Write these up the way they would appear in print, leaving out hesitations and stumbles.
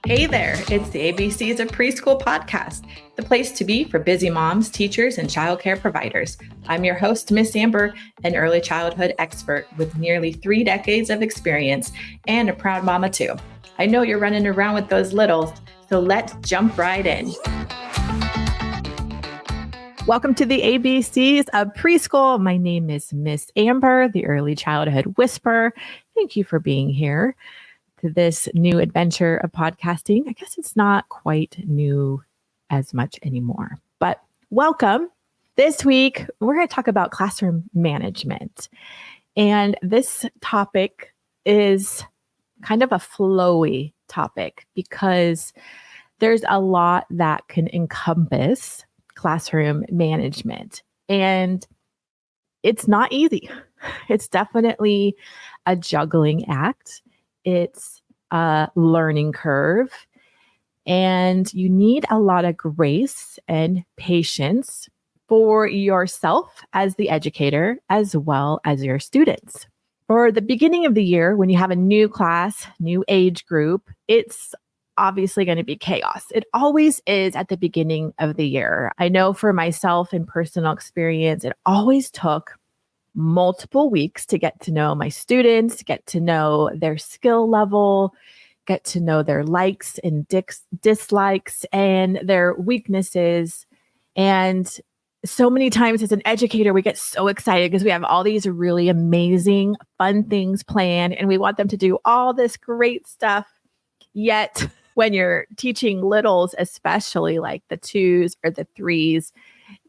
Hey there, it's the ABCs of Preschool podcast, the place to be for busy moms, teachers, and childcare providers. I'm your host, Miss Amber, an early childhood expert with nearly 3 decades of experience and a proud mama too. I know you're running around with those littles, so let's jump right in. Welcome to the ABCs of Preschool. My name is Miss Amber, the early childhood whisperer. Thank you for being here to this new adventure of podcasting. I guess it's not quite new as much anymore, but welcome. This week, we're going to talk about classroom management. And this topic is kind of a flowy topic because there's a lot that can encompass classroom management. And it's not easy. It's definitely a juggling act. It's a learning curve, and you need a lot of grace and patience for yourself as the educator, as well as your students. For the beginning of the year, when you have a new class, new age group, it's obviously going to be chaos. It always is at the beginning of the year. I know for myself in personal experience, it always took multiple weeks to get to know my students, get to know their skill level, get to know their likes and dislikes and their weaknesses. And so many times as an educator, we get so excited because we have all these really amazing, fun things planned, and we want them to do all this great stuff. Yet when you're teaching littles, especially like the 2s or the 3s,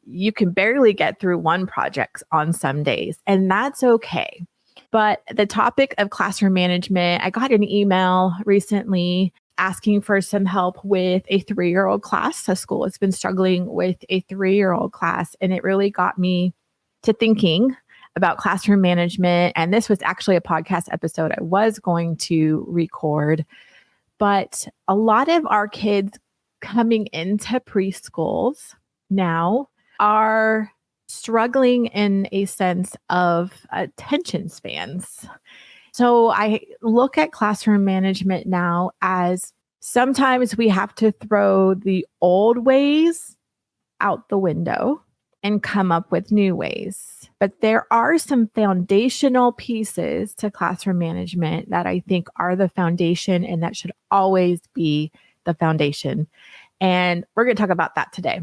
you can barely get through one project on some days, and that's okay. But the topic of classroom management, I got an email recently asking for some help with a 3-year-old class. A school has been struggling with a 3-year-old class, and it really got me to thinking about classroom management. And this was actually a podcast episode I was going to record. But a lot of our kids coming into preschools now are struggling in a sense of attention spans. So I look at classroom management now as sometimes we have to throw the old ways out the window and come up with new ways. But there are some foundational pieces to classroom management that I think are the foundation and that should always be the foundation. And we're going to talk about that today.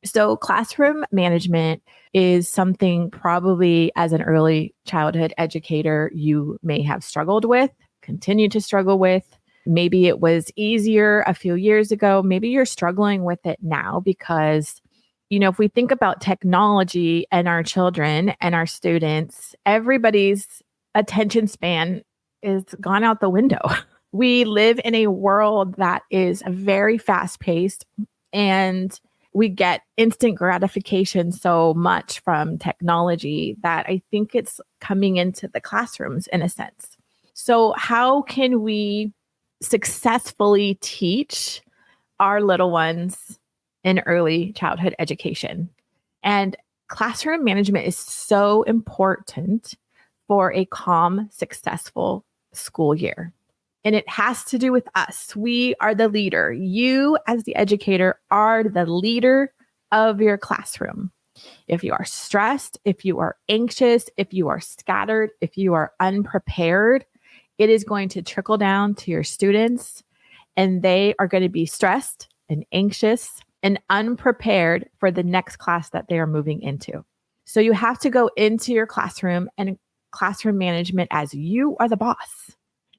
So classroom management is something probably as an early childhood educator, you may have struggled with, continue to struggle with. Maybe it was easier a few years ago. Maybe you're struggling with it now because, if we think about technology and our children and our students, everybody's attention span is gone out the window. We live in a world that is very fast-paced, and we get instant gratification so much from technology that I think it's coming into the classrooms in a sense. So how can we successfully teach our little ones in early childhood education? And classroom management is so important for a calm, successful school year. And it has to do with us. We are the leader. You, as the educator, are the leader of your classroom. If you are stressed, if you are anxious, if you are scattered, if you are unprepared, it is going to trickle down to your students, and they are going to be stressed and anxious and unprepared for the next class that they are moving into. So you have to go into your classroom and classroom management as you are the boss.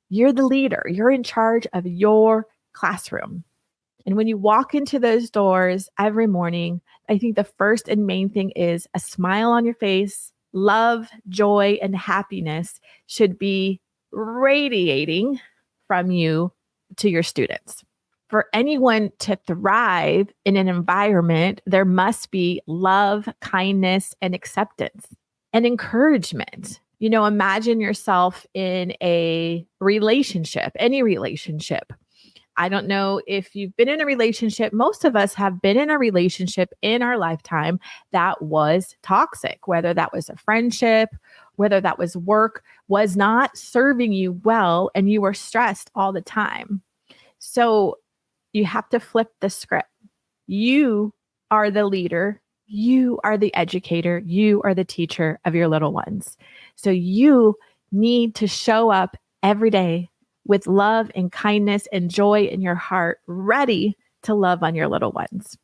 You're the leader. You're in charge of your classroom. And when you walk into those doors every morning, I think the first and main thing is a smile on your face. Love, joy, and happiness should be radiating from you to your students. For anyone to thrive in an environment, there must be love, kindness, and acceptance and encouragement. Imagine yourself in a relationship, any relationship. I don't know if you've been in a relationship. Most of us have been in a relationship in our lifetime that was toxic, whether that was a friendship whether that was work, was not serving you well and you were stressed all the time. So you have to flip the script. You are the leader. You are the educator. You are the teacher of your little ones. So you need to show up every day with love and kindness and joy in your heart, ready to love on your little ones.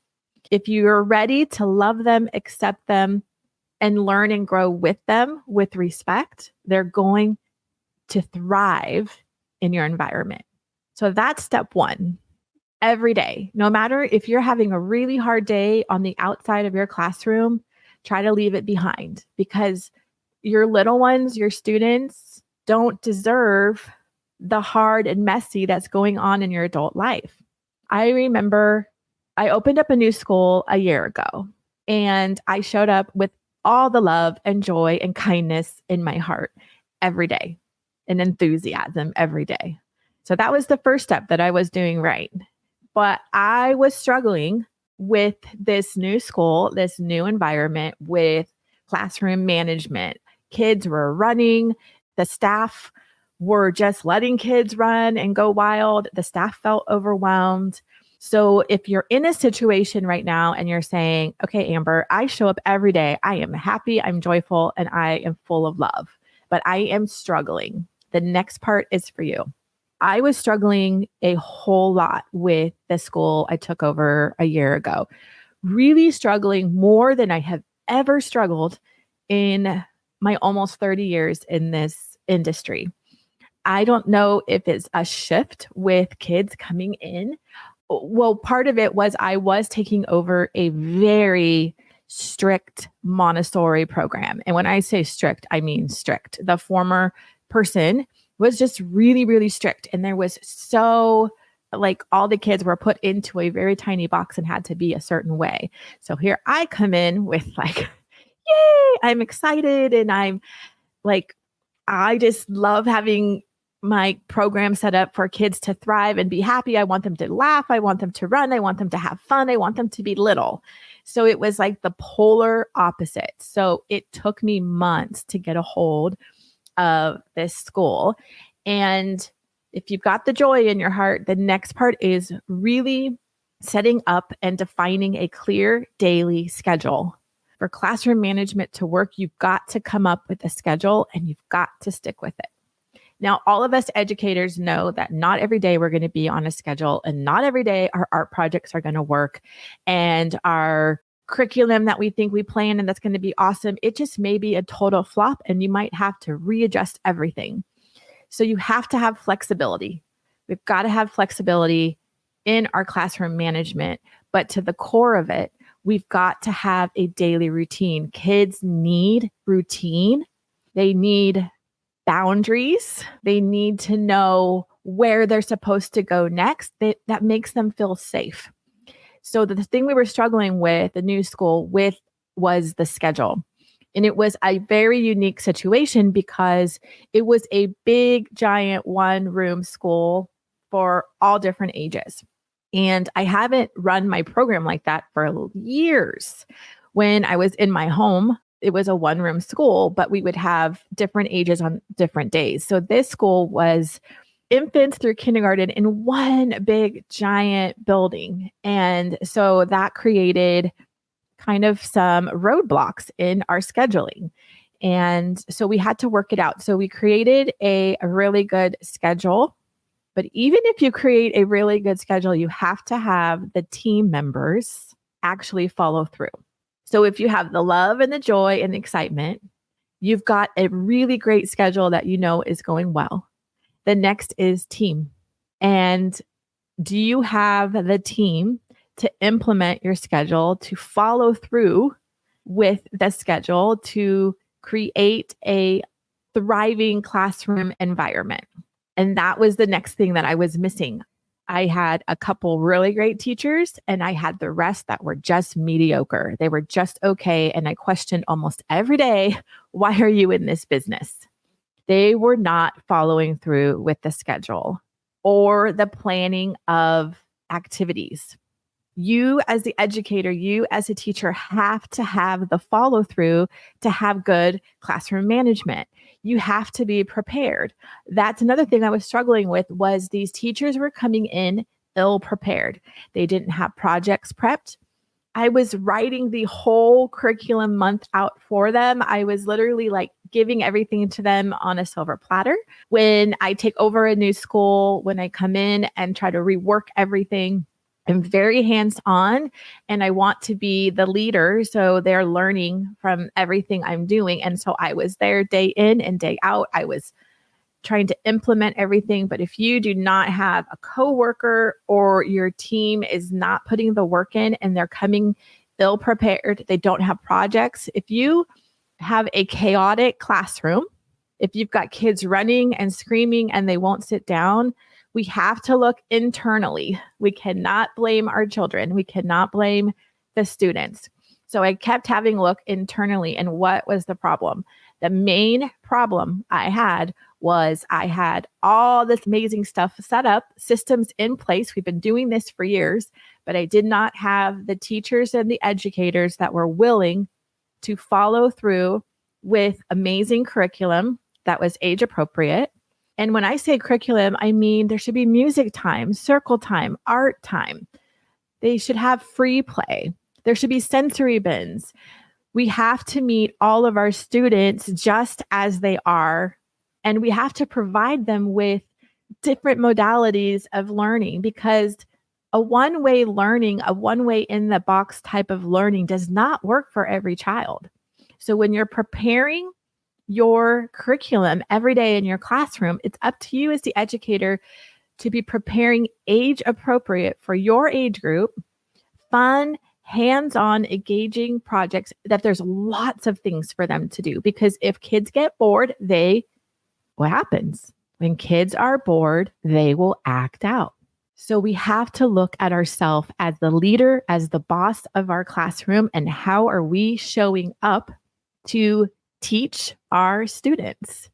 If you're ready to love them, accept them, and learn and grow with them with respect, they're going to thrive in your environment. So that's step one. Every day, no matter if you're having a really hard day on the outside of your classroom, try to leave it behind, because your little ones, your students, don't deserve the hard and messy that's going on in your adult life. I remember I opened up a new school a year ago, and I showed up with all the love and joy and kindness in my heart every day, and enthusiasm every day. So that was the first step that I was doing right. But I was struggling with this new school, this new environment, with classroom management. Kids were running. The staff were just letting kids run and go wild. The staff felt overwhelmed. So if you're in a situation right now and you're saying, okay, Amber, I show up every day. I am happy, I'm joyful, and I am full of love, but I am struggling. The next part is for you. I was struggling a whole lot with the school I took over a year ago, really struggling more than I have ever struggled in my almost 30 years in this industry. I don't know if it's a shift with kids coming in. Well, part of it was I was taking over a very strict Montessori program. And when I say strict, I mean strict. The former person was just really, really strict. And there was all the kids were put into a very tiny box and had to be a certain way. So here I come in with yay, I'm excited. And I just love having my program set up for kids to thrive and be happy. I want them to laugh. I want them to run. I want them to have fun. I want them to be little. So it was like the polar opposite. So it took me months to get a hold of this school. And if you've got the joy in your heart, the next part is really setting up and defining a clear daily schedule. For classroom management to work, you've got to come up with a schedule and you've got to stick with it. Now, all of us educators know that not every day we're going to be on a schedule, and not every day our art projects are going to work, and our curriculum that we think we plan and that's going to be awesome, it just may be a total flop, and you might have to readjust everything. So you have to have flexibility. We've got to have flexibility in our classroom management, but to the core of it, we've got to have a daily routine. Kids need routine. They need boundaries. They need to know where they're supposed to go next. That makes them feel safe. So the thing we were struggling with the new school with was the schedule. And it was a very unique situation because it was a big, giant one-room school for all different ages. And I haven't run my program like that for years. When I was in my home, it was a one-room school, but we would have different ages on different days. So this school was infants through kindergarten in one big, giant building. And so that created kind of some roadblocks in our scheduling. And so we had to work it out. So we created a really good schedule. But even if you create a really good schedule, you have to have the team members actually follow through. So if you have the love and the joy and the excitement, you've got a really great schedule that you know is going well. The next is team. And do you have the team to implement your schedule, to follow through with the schedule, to create a thriving classroom environment? And that was the next thing that I was missing. I had a couple really great teachers and I had the rest that were just mediocre. They were just okay. And I questioned almost every day, why are you in this business? They were not following through with the schedule or the planning of activities. You as the educator, you as a teacher have to have the follow through to have good classroom management. You have to be prepared. That's another thing I was struggling with was these teachers were coming in ill prepared. They didn't have projects prepped. I was writing the whole curriculum month out for them. I was literally like giving everything to them on a silver platter. When I take over a new school, when I come in and try to rework everything, I'm very hands on and I want to be the leader. So they're learning from everything I'm doing. And so I was there day in and day out. I was trying to implement everything. But if you do not have a coworker or your team is not putting the work in and they're coming ill prepared, they don't have projects. If you have a chaotic classroom, if you've got kids running and screaming and they won't sit down, we have to look internally. We cannot blame our children. We cannot blame the students. So I kept having look internally. And what was the problem? The main problem I had was I had all this amazing stuff set up, systems in place. We've been doing this for years, but I did not have the teachers and the educators that were willing to follow through with amazing curriculum that was age appropriate. And when I say curriculum, I mean there should be music time, circle time, art time. They should have free play. There should be sensory bins. We have to meet all of our students just as they are. And we have to provide them with different modalities of learning because a one-way learning, a one-way in the box type of learning does not work for every child. So when you're preparing your curriculum every day in your classroom, it's up to you as the educator to be preparing age appropriate for your age group, fun, hands-on, engaging projects that there's lots of things for them to do. Because if kids get bored, what happens? When kids are bored, they will act out. So we have to look at ourselves as the leader, as the boss of our classroom, and how are we showing up to teach our students?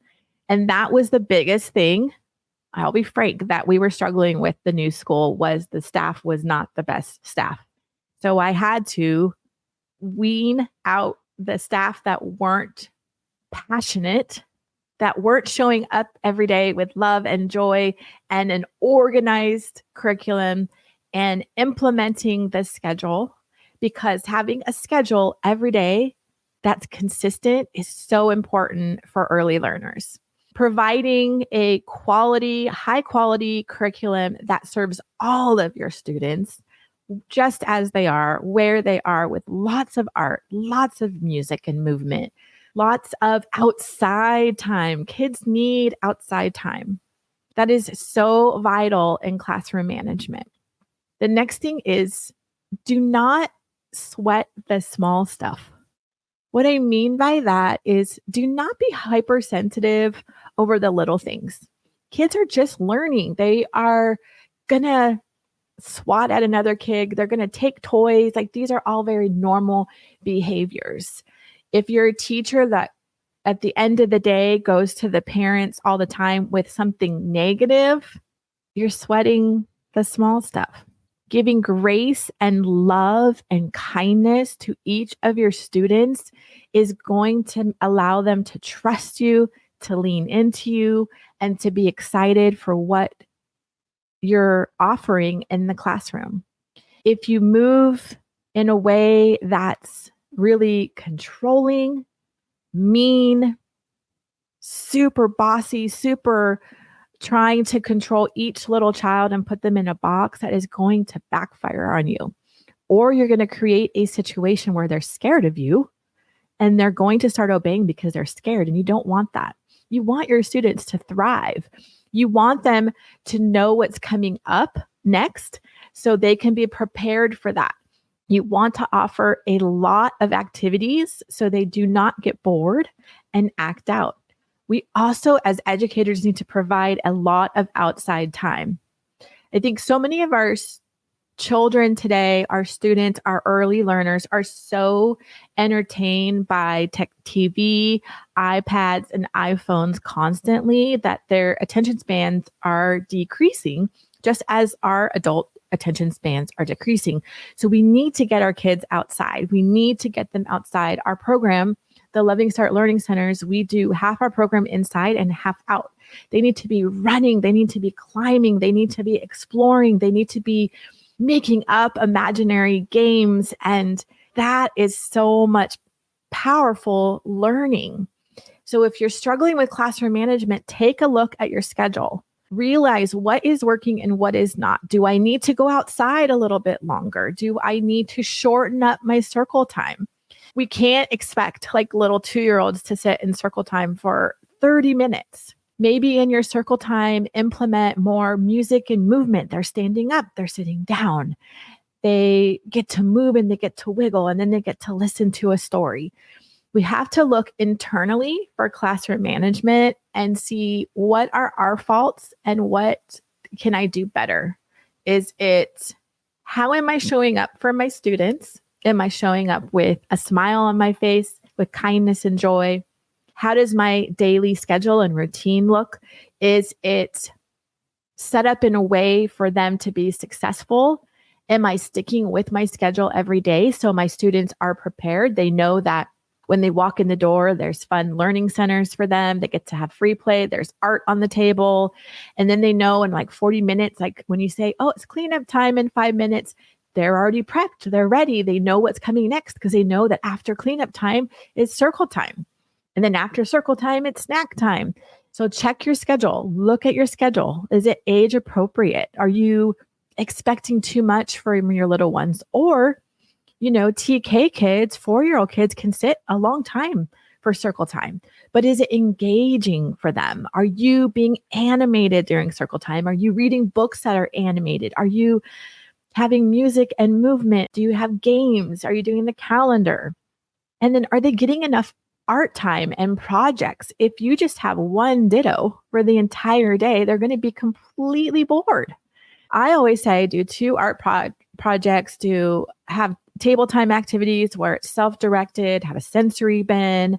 And that was the biggest thing. I'll be frank that we were struggling with the new school was the staff was not the best staff. So I had to wean out the staff that weren't passionate, that weren't showing up every day with love and joy and an organized curriculum and implementing the schedule, because having a schedule every day that's consistent is so important for early learners. Providing a quality, high quality curriculum that serves all of your students just as they are, where they are, with lots of art, lots of music and movement, lots of outside time. Kids need outside time. That is so vital in classroom management. The next thing is do not sweat the small stuff. What I mean by that is do not be hypersensitive over the little things. Kids are just learning. They are going to swat at another kid. They're going to take toys. Like these are all very normal behaviors. If you're a teacher that at the end of the day goes to the parents all the time with something negative, you're sweating the small stuff. Giving grace and love and kindness to each of your students is going to allow them to trust you, to lean into you, and to be excited for what you're offering in the classroom. If you move in a way that's really controlling, mean, super bossy, super trying to control each little child and put them in a box, that is going to backfire on you. Or you're going to create a situation where they're scared of you and they're going to start obeying because they're scared, and you don't want that. You want your students to thrive. You want them to know what's coming up next so they can be prepared for that. You want to offer a lot of activities so they do not get bored and act out. We also, as educators, need to provide a lot of outside time. I think so many of our children today, our students, our early learners are so entertained by tech TV, iPads, and iPhones constantly that their attention spans are decreasing just as our adult attention spans are decreasing. So we need to get our kids outside. We need to get them outside. Our program, the Loving Start Learning Centers, we do half our program inside and half out. They need to be running. They need to be climbing. They need to be exploring. They need to be making up imaginary games. And that is so much powerful learning. So if you're struggling with classroom management, take a look at your schedule. Realize what is working and what is not. Do I need to go outside a little bit longer? Do I need to shorten up my circle time? We can't expect like little 2-year-olds to sit in circle time for 30 minutes. Maybe in your circle time, implement more music and movement. They're standing up, they're sitting down. They get to move and they get to wiggle, and then they get to listen to a story. We have to look internally for classroom management and see what are our faults and what can I do better. Is it, how am I showing up for my students? Am I showing up with a smile on my face, with kindness and joy? How does my daily schedule and routine look? Is it set up in a way for them to be successful? Am I sticking with my schedule every day so my students are prepared? They know that when they walk in the door, there's fun learning centers for them. They get to have free play. There's art on the table. And then they know in like 40 minutes, like when you say, oh, it's cleanup time in 5 minutes, they're already prepped. They're ready. They know what's coming next because they know that after cleanup time, it's circle time. And then after circle time, it's snack time. So check your schedule. Look at your schedule. Is it age appropriate? Are you expecting too much from your little ones? Or, TK kids, 4-year-old kids can sit a long time for circle time, but is it engaging for them? Are you being animated during circle time? Are you reading books that are animated? Are you having music and movement? Do you have games? Are you doing the calendar? And then are they getting enough art time and projects? If you just have one ditto for the entire day, they're going to be completely bored. I always say do 2 art projects, do have table time activities where it's self-directed, have a sensory bin,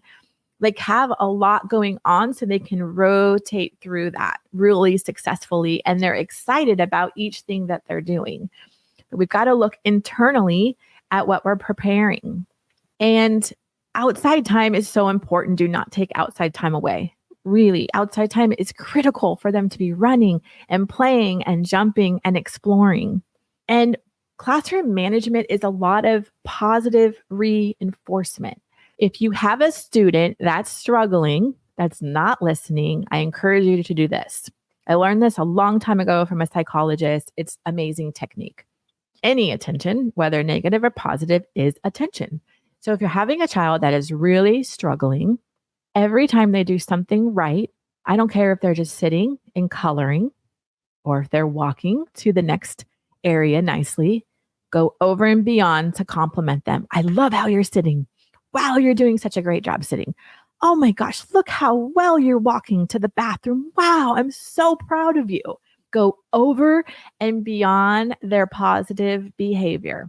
like have a lot going on so they can rotate through that really successfully. And they're excited about each thing that they're doing. But we've got to look internally at what we're preparing. And outside time is so important. Do not take outside time away. Really, outside time is critical for them to be running and playing and jumping and exploring. And classroom management is a lot of positive reinforcement. If you have a student that's struggling, that's not listening, I encourage you to do this. I learned this a long time ago from a psychologist. It's amazing technique. Any attention, whether negative or positive, is attention. So if you're having a child that is really struggling, every time they do something right, I don't care if they're just sitting and coloring or if they're walking to the next area nicely, go over and beyond to compliment them. I love how you're sitting. Wow, you're doing such a great job sitting. Oh my gosh, look how well you're walking to the bathroom. Wow, I'm so proud of you. Go over and beyond their positive behavior.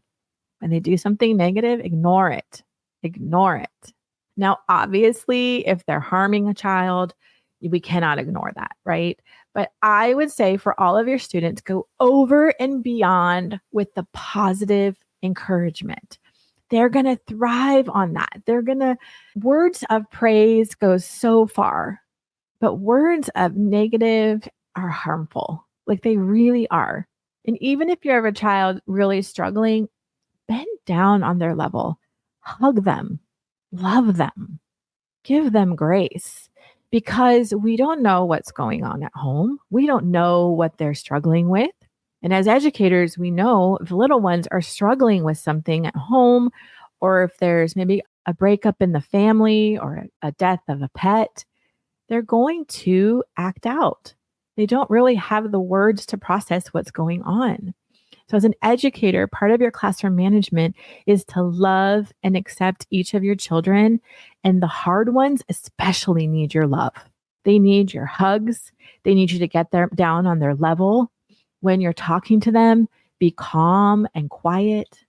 When they do something negative, ignore it. Ignore it. Now, obviously, if they're harming a child, we cannot ignore that, right? But I would say for all of your students, go over and beyond with the positive encouragement. They're going to thrive on that. Words of praise go so far, but words of negative are harmful. Like they really are. And even if you have a child really struggling, bend down on their level, hug them, love them, give them grace, because we don't know what's going on at home. We don't know what they're struggling with. And as educators, we know if little ones are struggling with something at home, or if there's maybe a breakup in the family or a death of a pet, they're going to act out. They don't really have the words to process what's going on. So as an educator, part of your classroom management is to love and accept each of your children. And the hard ones especially need your love. They need your hugs. They need you to get down on their level. When you're talking to them, be calm and quiet.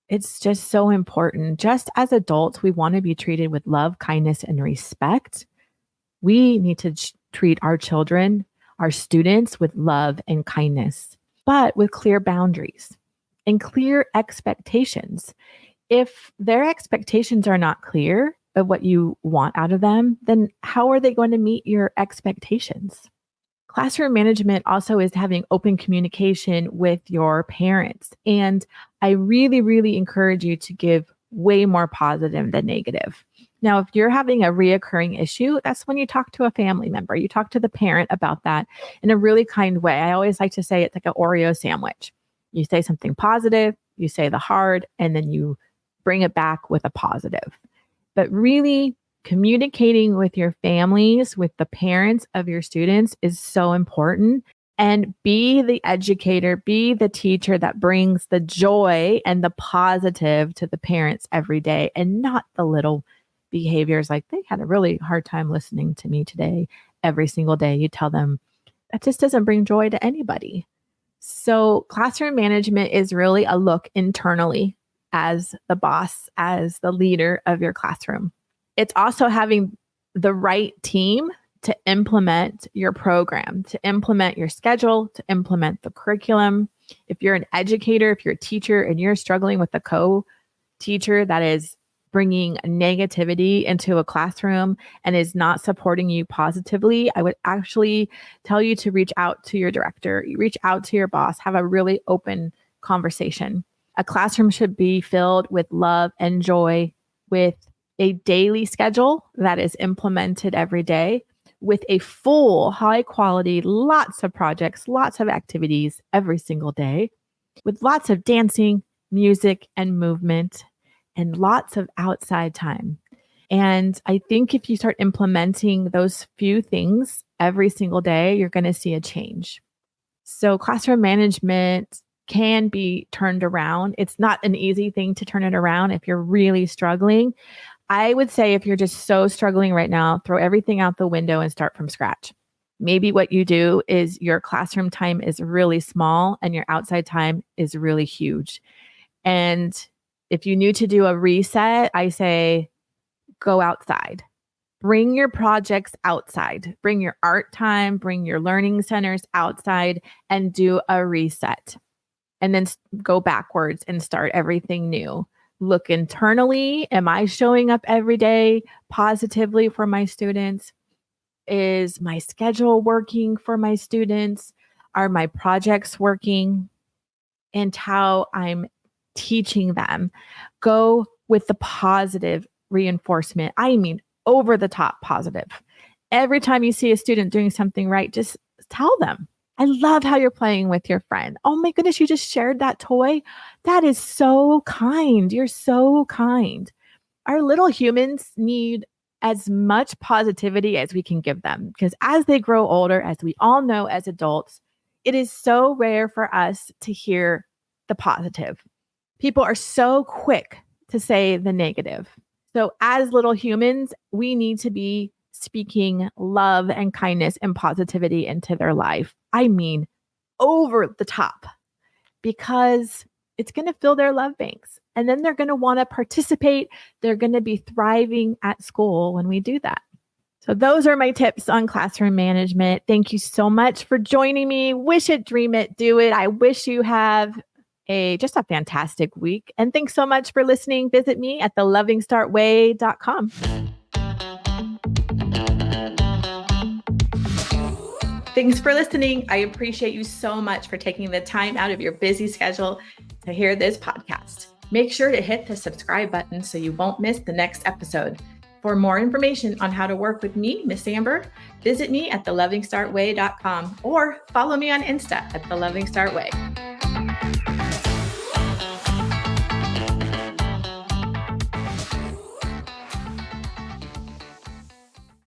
It's just so important. Just as adults, we want to be treated with love, kindness, and respect. We need to treat our children, our students with love and kindness. but with clear boundaries and clear expectations. If their expectations are not clear of what you want out of them, then how are they going to meet your expectations? Classroom management also is having open communication with your parents. And I really, really encourage you to give way more positive than negative. Now, if you're having a reoccurring issue, that's when you talk to a family member. You talk to the parent about that in a really kind way. I always like to say it's like an Oreo sandwich. You say something positive, you say the hard, and then you bring it back with a positive. But really, communicating with your families, with the parents of your students is so important. And be the educator, be the teacher that brings the joy and the positive to the parents every day, and not the little behaviors like they had a really hard time listening to me today. Every single day, you tell them that just doesn't bring joy to anybody. So, classroom management is really a look internally as the boss, as the leader of your classroom. It's also having the right team to implement your program, to implement your schedule, to implement the curriculum. If you're an educator, if you're a teacher and you're struggling with a co-teacher that is bringing negativity into a classroom and is not supporting you positively, I would actually tell you to reach out to your director, reach out to your boss, have a really open conversation. A classroom should be filled with love and joy, with a daily schedule that is implemented every day, with a full, high quality, lots of projects, lots of activities every single day, with lots of dancing, music, and movement, and lots of outside time. And I think if you start implementing those few things every single day, you're going to see a change. So classroom management can be turned around. It's not an easy thing to turn it around if you're really struggling. I would say if you're just so struggling right now, throw everything out the window and start from scratch. Maybe what you do is your classroom time is really small and your outside time is really huge. And if you need to do a reset, I say go outside. Bring your projects outside. Bring your art time, bring your learning centers outside and do a reset. And then go backwards and start everything new. Look internally. Am I showing up every day positively for my students? Is my schedule working for my students? Are my projects working? And how I'm teaching them. Go with the positive reinforcement. I mean, over the top positive. Every time you see a student doing something right, just tell them, I love how you're playing with your friend. Oh my goodness, you just shared that toy. That is so kind. You're so kind. Our little humans need as much positivity as we can give them, because as they grow older, as we all know as adults, it is so rare for us to hear the positive. People are so quick to say the negative. So as little humans, we need to be speaking love and kindness and positivity into their life. I mean, over the top, because it's going to fill their love banks. And then they're going to want to participate. They're going to be thriving at school when we do that. So those are my tips on classroom management. Thank you so much for joining me. Wish it, dream it, do it. I wish you have just a fantastic week. And thanks so much for listening. Visit me at thelovingstartway.com. Thanks for listening. I appreciate you so much for taking the time out of your busy schedule to hear this podcast. Make sure to hit the subscribe button so you won't miss the next episode. For more information on how to work with me, Miss Amber, visit me at thelovingstartway.com or follow me on Insta at thelovingstartway.